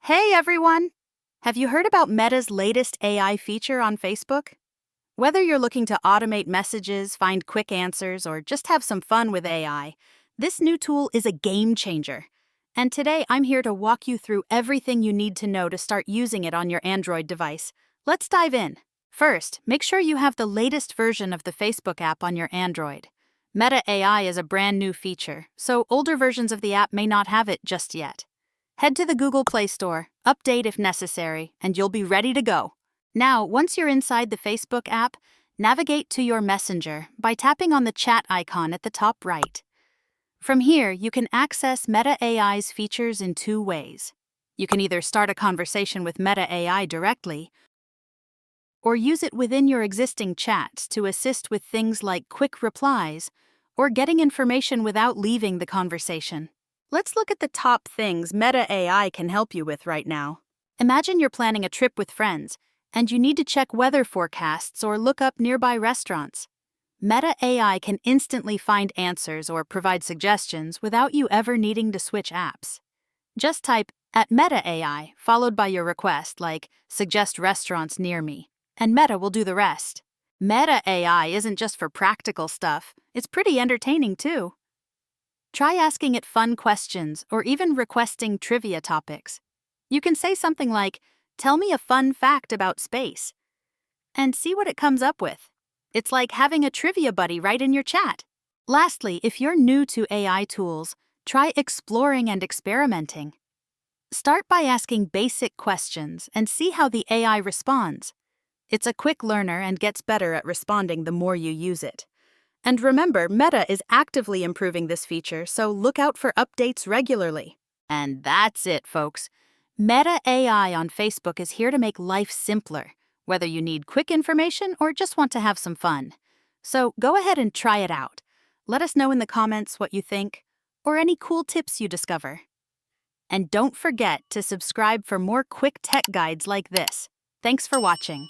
Hey everyone! Have you heard about Meta's latest AI feature on Facebook? Whether you're looking to automate messages, find quick answers, or just have some fun with AI, this new tool is a game changer. And today I'm here to walk you through everything you need to know to start using it on your Android device. Let's dive in. First, make sure you have the latest version of the Facebook app on your Android. Meta AI is a brand new feature, so older versions of the app may not have it just yet. Head to the Google Play Store, update if necessary, and you'll be ready to go. Now, once you're inside the Facebook app, navigate to your Messenger by tapping on the chat icon at the top right. From here, you can access Meta AI's features in two ways. You can either start a conversation with Meta AI directly, or use it within your existing chats to assist with things like quick replies or getting information without leaving the conversation. Let's look at the top things Meta AI can help you with right now. Imagine you're planning a trip with friends, and you need to check weather forecasts or look up nearby restaurants. Meta AI can instantly find answers or provide suggestions without you ever needing to switch apps. Just type at Meta AI followed by your request like suggest restaurants near me, and Meta will do the rest. Meta AI isn't just for practical stuff, it's pretty entertaining too. Try asking it fun questions or even requesting trivia topics. You can say something like, "Tell me a fun fact about space," and see what it comes up with. It's like having a trivia buddy right in your chat. Lastly, if you're new to AI tools, try exploring and experimenting. Start by asking basic questions and see how the AI responds. It's a quick learner and gets better at responding the more you use it. And remember, Meta is actively improving this feature, so look out for updates regularly. And that's it, folks. Meta AI on Facebook is here to make life simpler, whether you need quick information or just want to have some fun. So go ahead and try it out. Let us know in the comments what you think, or any cool tips you discover. And don't forget to subscribe for more quick tech guides like this. Thanks for watching.